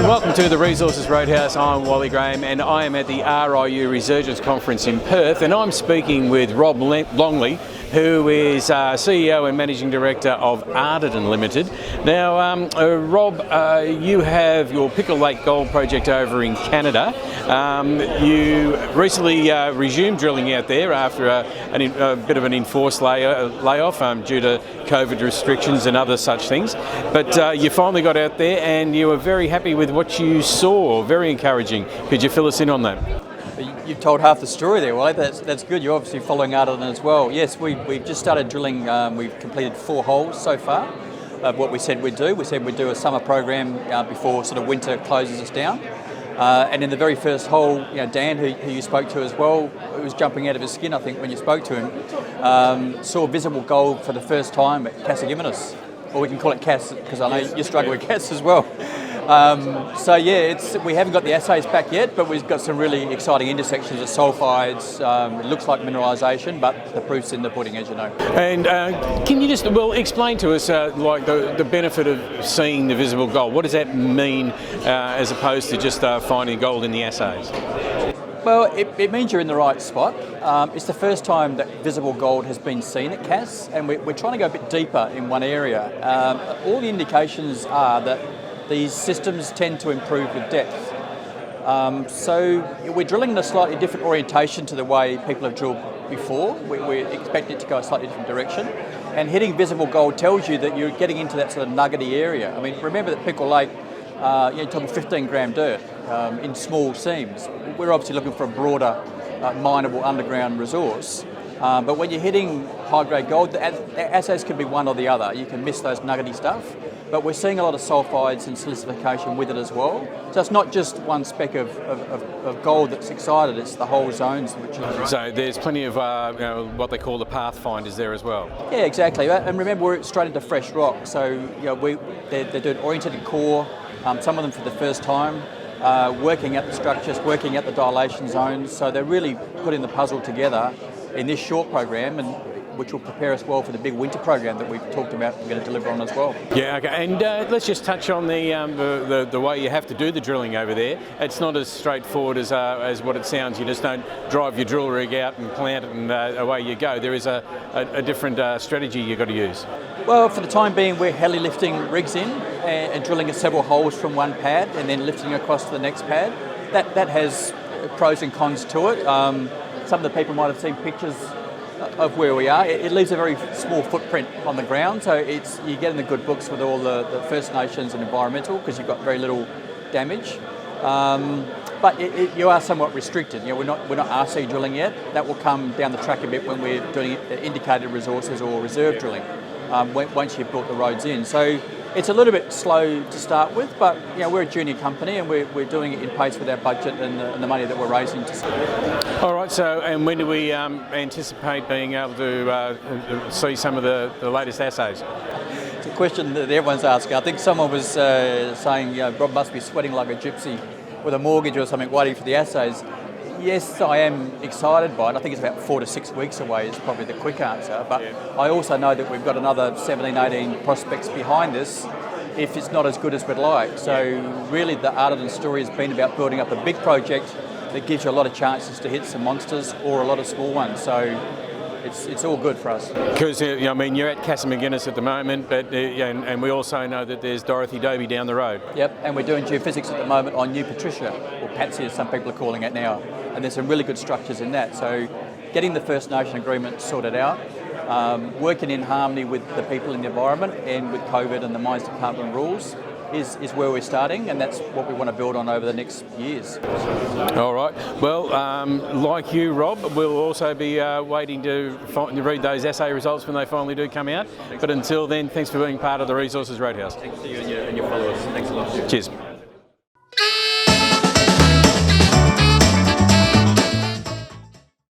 Welcome to the Resources Roadhouse. I'm Wally Graham and I am at the RIU Resurgence conference in Perth, and I'm speaking with Rob Longley, who is CEO and Managing Director of Ardiden Limited. Now, Rob, you have your Pickle Lake gold project over in Canada. You recently resumed drilling out there after a bit of an enforced layoff due to COVID restrictions and other such things. But you finally got out there and you were very happy with what you saw, very encouraging. Could you fill us in on that? You've told half the story there, Wally. That's good. You're obviously following Ardiden as well. Yes, we've just started drilling. We've completed 4 holes so far of what we said we'd do. We said we'd do a summer program before sort of winter closes us down. And in the very first hole, Dan, who you spoke to as well, who was jumping out of his skin, I think, when you spoke to him, saw visible gold for the first time at Cass, or we can call it Cass because I know you struggle with Cass as well. So yeah, we haven't got the assays back yet, but we've got some really exciting intersections of sulphides. It looks like mineralisation, but the proof's in the pudding, as you know. And can you just explain to us like the benefit of seeing the visible gold? What does that mean as opposed to just finding gold in the assays? Well, it means you're in the right spot. It's the first time that visible gold has been seen at Cass, and we're trying to go a bit deeper in one area. All the indications are that these systems tend to improve with depth. So we're drilling in a slightly different orientation to the way people have drilled before. We expect it to go a slightly different direction. And hitting visible gold tells you that you're getting into that sort of nuggety area. I mean, remember that Pickle Lake, you're talking 15 gram dirt in small seams. We're obviously looking for a broader, mineable underground resource. But when you're hitting high-grade gold, the assays can be one or the other. You can miss those nuggety stuff. But we're seeing a lot of sulphides and silicification with it as well. So it's not just one speck of gold that's excited, it's the whole zones. So there's plenty of what they call the Pathfinders there as well. Yeah, exactly. And remember, we're straight into fresh rock. So they're doing oriented core, some of them for the first time, working at the structures, working at the dilation zones. So they're really putting the puzzle together in this short program, and which will prepare us well for the big winter program that we've talked about we're going to deliver on as well. Yeah, okay. And let's just touch on the way you have to do the drilling over there. It's not as straightforward as what it sounds. You just don't drive your drill rig out and plant it and away you go. There is a different strategy you've got to use. Well, for the time being, we're heli lifting rigs in and drilling several holes from one pad and then lifting across to the next pad. That has pros and cons to it. Some of the people might have seen pictures of where we are. It leaves a very small footprint on the ground, so you get in the good books with all the First Nations and environmental because you've got very little damage. But you are somewhat restricted. We're not RC drilling yet. That will come down the track a bit when we're doing indicated resources or reserve drilling. Once you've built the roads in, so it's a little bit slow to start with, but we're a junior company and we're doing it in pace with our budget and the money that we're raising to see. All right, so and when do we anticipate being able to see some of the latest assays? It's a question that everyone's asking. I think someone was saying Rob must be sweating like a gypsy with a mortgage or something waiting for the assays. Yes, I am excited by it. I think it's about 4 to 6 weeks away is probably the quick answer. But yeah. I also know that we've got another 17, 18 prospects behind this if it's not as good as we'd like. So really the Ardiden story has been about building up a big project that gives you a lot of chances to hit some monsters or a lot of small ones. So it's all good for us. Because I mean, you're at Cass at the moment, but and we also know that there's Dorothy Dobie down the road. Yep, and we're doing geophysics at the moment on New Patricia, or Patsy as some people are calling it now. And there's some really good structures in that. So getting the First Nation agreement sorted out, working in harmony with the people in the environment and with COVID and the Mines Department rules is where we're starting, and that's what we want to build on over the next years. All right. Well, like you, Rob, we'll also be waiting to read those assay results when they finally do come out. But until then, thanks for being part of the Resources Roadhouse. Thanks to you and your followers. Thanks a lot. Cheers.